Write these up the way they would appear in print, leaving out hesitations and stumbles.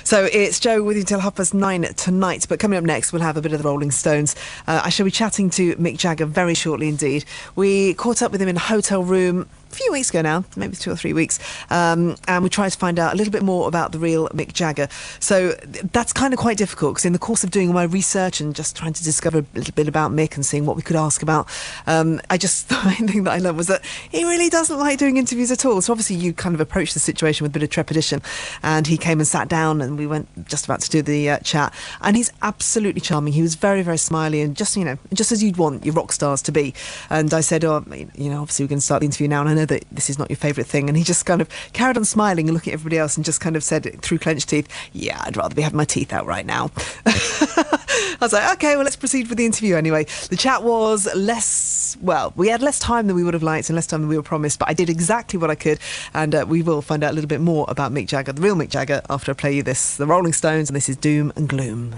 So it's Jo with you till 9:30 tonight. But coming up next, we'll have a bit of the Rolling Stones. I shall be chatting to Mick Jagger very shortly indeed. We caught up with him in a hotel room a few weeks ago now, maybe 2 or 3 weeks, and we tried to find out a little bit more about the real Mick Jagger. So that's kind of quite difficult, because in the course of doing my research and just trying to discover a little bit about Mick and seeing what we could ask about, the main thing that I learned was that he really doesn't like doing interviews at all. So obviously you kind of approached the situation with a bit of trepidation, and he came and sat down and we went just about to do the chat, and he's absolutely charming. He was very, very smiley and just as you'd want your rock stars to be. And I said, obviously we're going to start the interview now, and I know that this is not your favourite thing. And he just kind of carried on smiling and looking at everybody else and just kind of said through clenched teeth, yeah, I'd rather be having my teeth out right now. I was like, okay, well, let's proceed with the interview anyway. The chat was we had less time than we would have liked and less time than we were promised, but I did exactly what I could, and we will find out a little bit more about Mick Jagger, the real Mick Jagger, after I play you this, the Rolling Stones, and this is Doom and Gloom.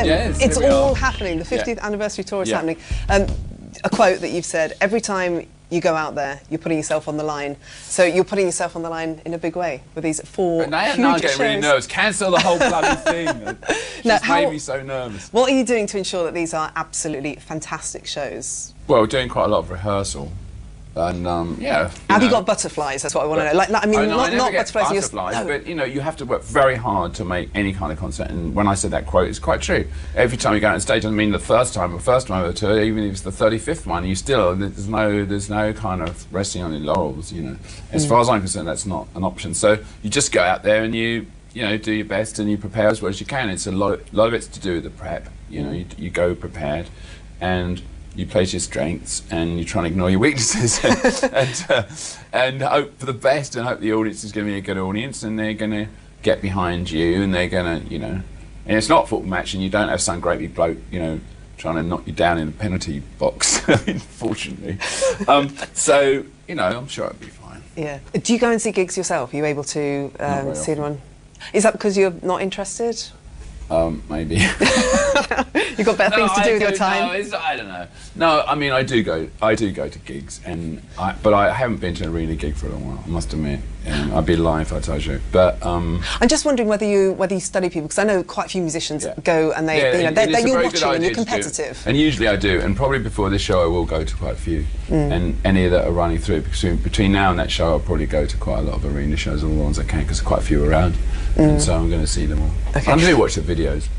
again. Yes, it's all happening. The 50th anniversary tour is happening. A quote that you've said, every time you go out there, you're putting yourself on the line. So you're putting yourself on the line in a big way with these 4 huge shows. Now I'm getting really nervous. Cancel the whole bloody thing. It's made me so nervous. What are you doing to ensure that these are absolutely fantastic shows? Well, doing quite a lot of rehearsal. And have you got butterflies? That's what I want to know. Like, I mean, not butterflies. But you know, you have to work very hard to make any kind of concert. And when I said that quote, it's quite true. Every time you go on stage, doesn't mean the first time of the tour, even if it's the 35th one, you still there's no kind of resting on your laurels. You know, as far as I'm concerned, that's not an option. So you just go out there and you do your best and you prepare as well as you can. It's a lot of it's to do with the prep. You know, you go prepared and you play to your strengths and you try and ignore your weaknesses and hope for the best and hope the audience is going to be a good audience and they're going to get behind you and they're going to, and it's not a football match and you don't have some great big bloke, trying to knock you down in the penalty box, unfortunately. So, I'm sure it'll be fine. Yeah. Do you go and see gigs yourself? Are you able to see anyone? Is that because you're not interested? Maybe. You've got better things to do with your time. No, I don't know. No, I mean I do go to gigs, but I haven't been to a really gig for a long while. I must admit, I'd be lying if I told you. But I'm just wondering whether you study people, because I know quite a few musicians go and they're you're watching and you're competitive. And usually I do, and probably before this show I will go to quite a few, and any that are running through. Because between now and that show I'll probably go to quite a lot of arena shows, all the ones I can, because there's quite a few around, and so I'm going to see them all. Okay. I'm going to watch the videos.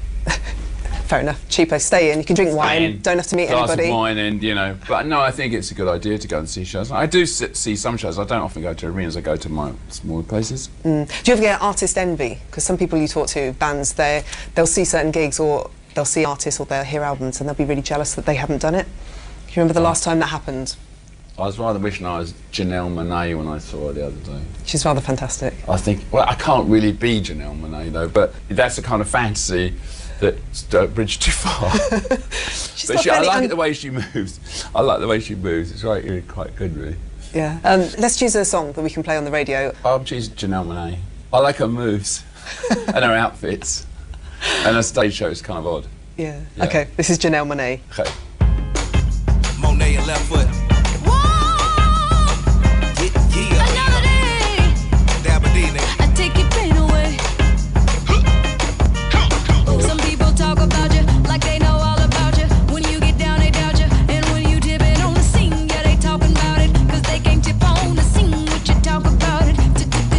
Fair enough. Cheapo. Stay in. You can drink wine. Don't have to meet anybody. Glass of wine, and But no, I think it's a good idea to go and see shows. I do see some shows. I don't often go to arenas. I go to my smaller places. Do you ever get artist envy? Because some people you talk to, bands, they'll see certain gigs or they'll see artists or they'll hear albums and they'll be really jealous that they haven't done it. Do you remember the last time that happened? I was rather wishing I was Janelle Monáe when I saw her the other day. She's rather fantastic. I think. Well, I can't really be Janelle Monáe though, but that's the kind of fantasy that's bridged too far. But I like the way she moves. I like the way she moves. It's really quite good, really. Yeah. Let's choose a song that we can play on the radio. I'll choose Janelle Monáe. I like her moves and her outfits, and her stage show is kind of odd. Yeah. Okay. This is Janelle Monáe. Okay. Monáe and left foot. I take your pain away. Some people talk about you like they know all about you. When you get down, they doubt you. And when you dip it on the scene, yeah, they talking about it. Cause they can't tip on the scene. What you talk about it,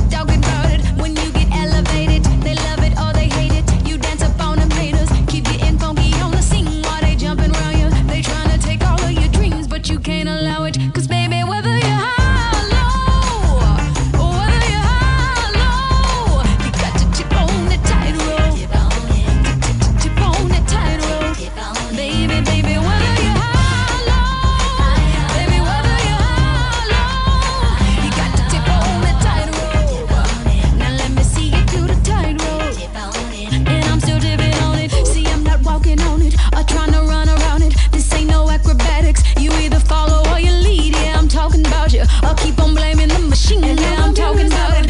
talking about it. When you get elevated, they love it or they hate it. You dance up on them haters. Keep getting funky on the scene while they jumping around you. They trying to take all of your dreams, but you can't allow it. Cause baby, whether you're high, I'll keep on blaming the machine. Yeah, I'm talking about it,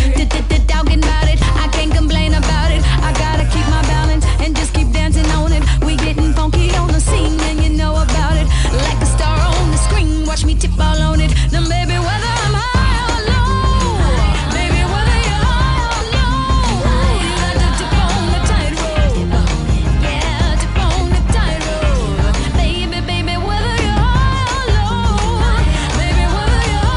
talking about it. I can't complain about it. I gotta keep my balance and just keep dancing on it. We getting funky on the scene, and you know about it. Like a star on the screen, watch me tip all on it. Then baby, whether I'm high or low, baby, whether you're high or low, you got to tip on the tightrope. Yeah, tip on the tightrope. Baby, whether you're high or low, baby, whether you're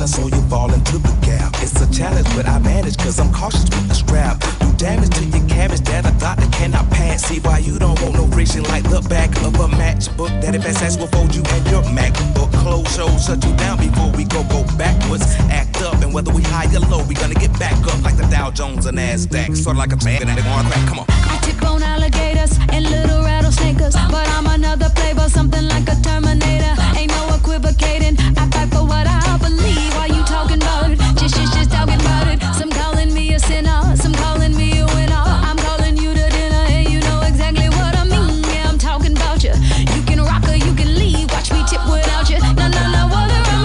so you fall into the gap. It's a challenge, but I manage, cause I'm cautious with the strap. Do damage to your cabbage that a doctor cannot pass. See why you don't want no friction like the back of a matchbook. That if SS will fold you and your MacBook. Close shows shut you down before we go backwards. Act up, and whether we high or low, we gonna get back up like the Dow Jones or NASDAQ. Sort of like a man and they wanna crack, come on. I tip on alligators and little rattlesnakers, but I'm another flavor, something like a Terminator. Ain't no equivocating, I fight for what I believe. Why you talking about it? Just talking about it. Some calling me a sinner, some calling me a winner. I'm calling you to dinner, and you know exactly what I mean. Yeah, I'm talking about you. You can rock or you can leave. Watch me tip without you. No, whether I'm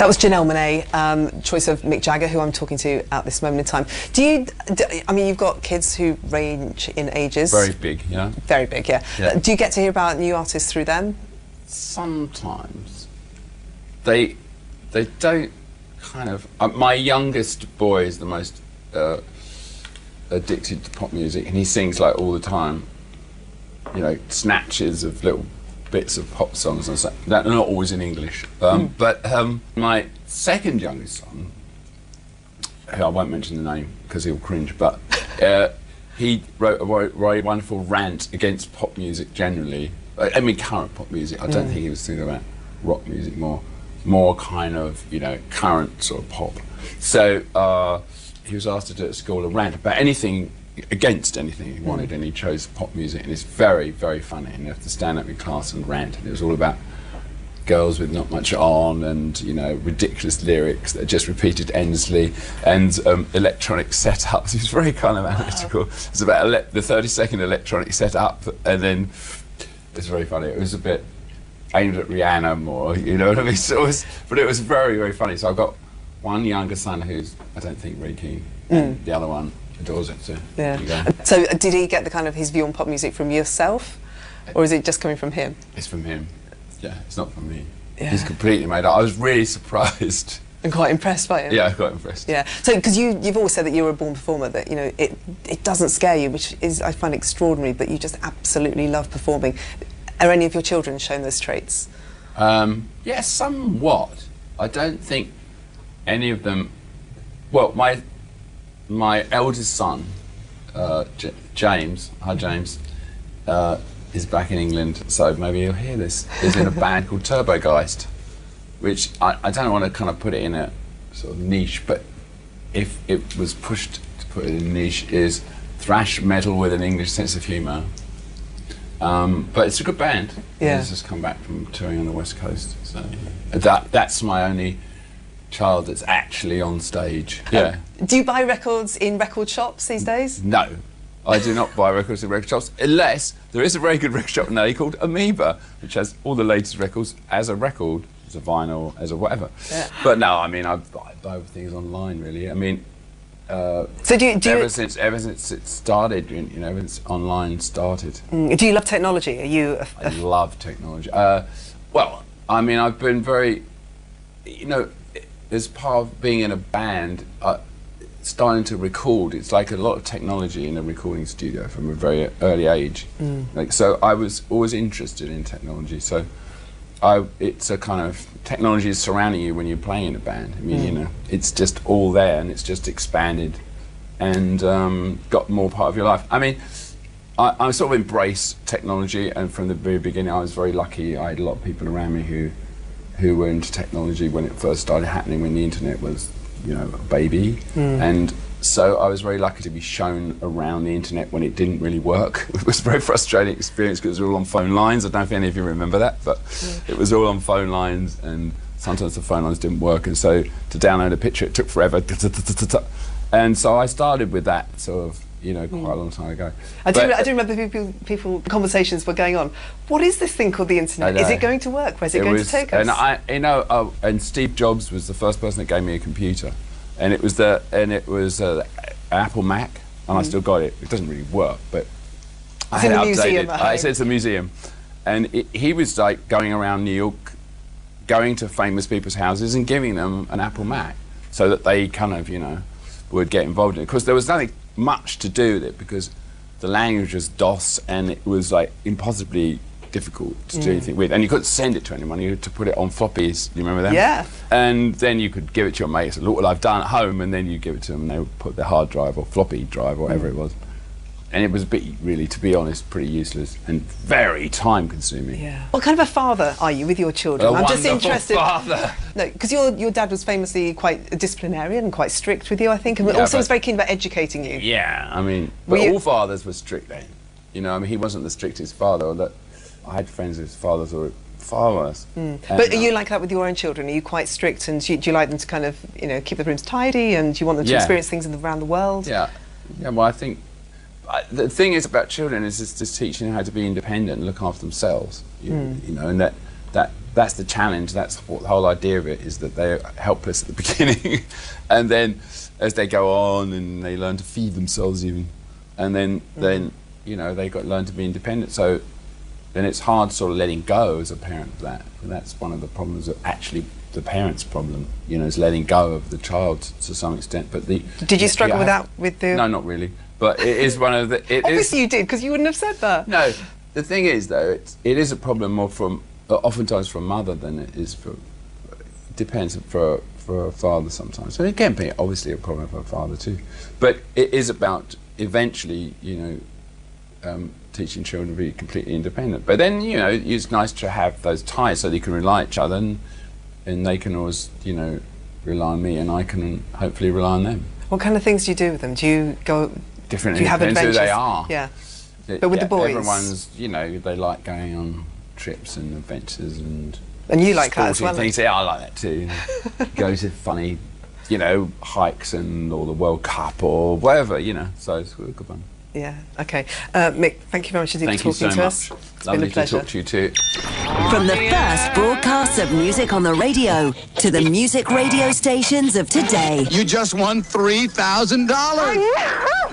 That was Janelle Monáe, choice of Mick Jagger, who I'm talking to at this moment in time. I mean, you've got kids who range in ages. Very big, yeah. Very big, yeah. Yeah. Do you get to hear about new artists through them? Sometimes. They don't kind of... my youngest boy is the most addicted to pop music, and he sings like all the time, you know, snatches of little bits of pop songs and stuff. That are not always in English. But my second youngest son, who I won't mention the name because he'll cringe, but he wrote a very wonderful rant against pop music generally. I mean, current pop music. I don't think he was thinking about rock music, more kind of, you know, current sort of pop. So he was asked to do at school a rant about anything, against anything he wanted, and he chose pop music, and it's very, very funny, and you have to stand up in class and rant, and it was all about girls with not much on, and, you know, ridiculous lyrics that are just repeated endlessly, and electronic setups. He was very kind of analytical. It was about the 30-second electronic setup, and then it's very funny. It was a bit aimed at Rihanna more, you know what I mean? So it was, but it was very, very funny. So I've got one younger son who's, I don't think, very keen, and the other one adores it. So yeah. So did he get the kind of his view on pop music from yourself, or is it just coming from him? It's from him. Yeah, it's not from me. Yeah. He's completely made up. I was really surprised. And quite impressed by him. Yeah, quite impressed. Yeah. So, because you've always said that you're a born performer, that, you know, it doesn't scare you, which is, I find, extraordinary, but you just absolutely love performing. Are any of your children shown those traits? Yeah, somewhat. I don't think any of them... Well, my eldest son, James, hi James, is back in England, so maybe he'll hear this, is in a band called Turbogeist, which I don't want to kind of put it in a sort of niche, but if it was pushed to put it in a niche, is thrash metal with an English sense of humour. But it's a good band. Yeah. He's just come back from touring on the West Coast, so that's my only child that's actually on stage. Yeah. Do you buy records in record shops these days? No, I do not buy records in record shops, unless there is a very good record shop now called Amoeba, which has all the latest records as a record, as a vinyl, as a whatever. Yeah. But no, I mean, I buy things online, really. I mean, so do you ever since it started, you know, ever since online started. Do you love technology? Are you? I love technology. Well, I mean, I've been very, you know, as part of being in a band, starting to record, it's like a lot of technology in a recording studio from a very early age. Like, so I was always interested in technology. So it's a kind of, technology is surrounding you when you're playing in a band. I mean, you know, it's just all there, and it's just expanded and got more part of your life. I mean, I sort of embrace technology, and from the very beginning I was very lucky. I had a lot of people around me who were into technology when it first started happening, when the internet was, you know, a baby. And so I was very lucky to be shown around the internet when it didn't really work. It was a very frustrating experience because it was all on phone lines. I don't know if any of you remember that, but it was all on phone lines, and sometimes the phone lines didn't work, and so to download a picture it took forever. And so I started with that sort of, you know, quite a long time ago. I do remember people conversations were going on. What is this thing called the internet? Is it going to work? Where's it going to take us? And you know, and Steve Jobs was the first person that gave me a computer, and it was Apple Mac, and I still got it. It doesn't really work, but I had it updated. I said it's a museum, and he was like going around New York, going to famous people's houses and giving them an Apple Mac, so that they kind of, you know, would get involved in it, because there was nothing much to do with it, because the language was DOS, and it was like impossibly difficult to do anything with, and you couldn't send it to anyone. You had to put it on floppies. Do you remember them? Yeah. And then you could give it to your mates. Look what I've done at home, and then you give it to them, and they would put their hard drive or floppy drive or whatever it was. And it was a bit, really, to be honest, pretty useless and very time-consuming. Yeah. What kind of a father are you with your children? I'm just interested. Father. No, because your dad was famously quite a disciplinarian and quite strict with you, I think, and also was very keen about educating you. Yeah, I mean, but all fathers were strict then. You know, I mean, he wasn't the strictest father. I had friends whose fathers were far worse. But are you like that with your own children? Are you quite strict, and do you like them to kind of, you know, keep the rooms tidy, and do you want them to experience things around the world? Yeah. Yeah. Well, I think the thing is about children is just teaching them how to be independent and look after themselves. You know, and that that's the challenge. That's what the whole idea of it is, that they're helpless at the beginning, and then as they go on and they learn to feed themselves even, and then you know, they got to learn to be independent. So then it's hard sort of letting go as a parent of that, and that's one of the problems of actually the parent's problem, you know, is letting go of the child to some extent. But did you struggle with that with the? No, not really. But it is one of the. Obviously, you did, because you wouldn't have said that. No, the thing is though, it is a problem more from oftentimes for a mother than it is for. Depends for a father sometimes. And it can be obviously a problem for a father too. But it is about eventually, you know, teaching children to be completely independent. But then, you know, it's nice to have those ties so they can rely on each other, and they can always, you know, rely on me, and I can hopefully rely on them. What kind of things do you do with them? Do you go? Different. Do you have adventures? Who they are. Yeah. But with the boys, everyone's, you know, they like going on trips and adventures and you like that as well. Things. Yeah, I like that too. Go to funny, you know, hikes or the World Cup or whatever, you know. So it's good fun. Yeah. Okay. Mick, thank you very much indeed for talking to us. It's Lovely been a pleasure. to talk to you too. From the first broadcasts of music on the radio to the music radio stations of today, You just won $3,000.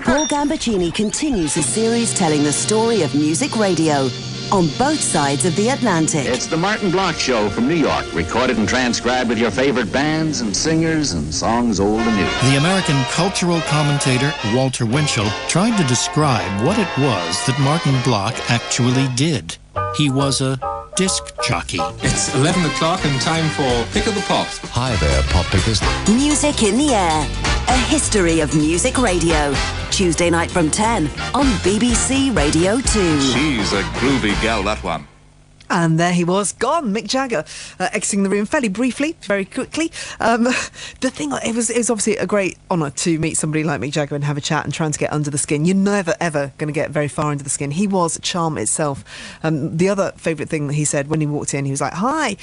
Paul Gambaccini continues his series telling the story of music radio on both sides of the Atlantic. It's the Martin Block Show from New York, recorded and transcribed with your favorite bands and singers and songs old and new. The American cultural commentator Walter Winchell tried to describe what it was that Martin Block actually did. He was a disc jockey. It's 11 o'clock and time for Pick of the Pops. Hi there, Pop Pickers. Music in the Air, a history of music radio. Tuesday night from 10 on BBC Radio 2. She's a groovy gal, that one. And there he was, gone, Mick Jagger, exiting the room fairly briefly, very quickly. The thing, it was obviously a great honour to meet somebody like Mick Jagger and have a chat and trying to get under the skin. You're never, ever going to get very far under the skin. He was charm itself. The other favourite thing that he said when he walked in, he was like, "Hi,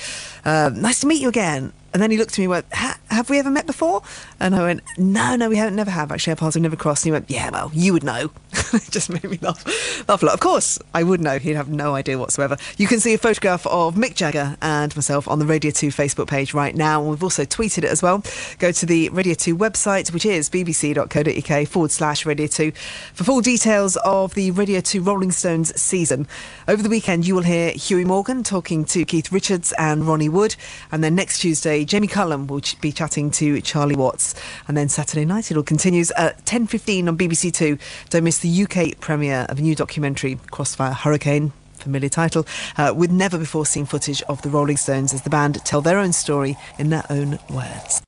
nice to meet you again." And then he looked at me and went, "Have we ever met before?" And I went, No, we haven't, never have. Actually, our paths have never crossed. And he went, "Yeah, well, you would know." It just made me laugh a lot. Of course, I would know. He'd have no idea whatsoever. You can see a photograph of Mick Jagger and myself on the Radio 2 Facebook page right now. And we've also tweeted it as well. Go to the Radio 2 website, which is bbc.co.uk/Radio 2 for full details of the Radio 2 Rolling Stones season. Over the weekend, you will hear Huey Morgan talking to Keith Richards and Ronnie Wood. And then next Tuesday, Jamie Cullum will be chatting to Charlie Watts. And then Saturday night, it all continues at 10:15 on BBC 2. Don't miss the UK premiere of a new documentary, Crossfire Hurricane, familiar title, with never-before-seen footage of the Rolling Stones as the band tell their own story in their own words.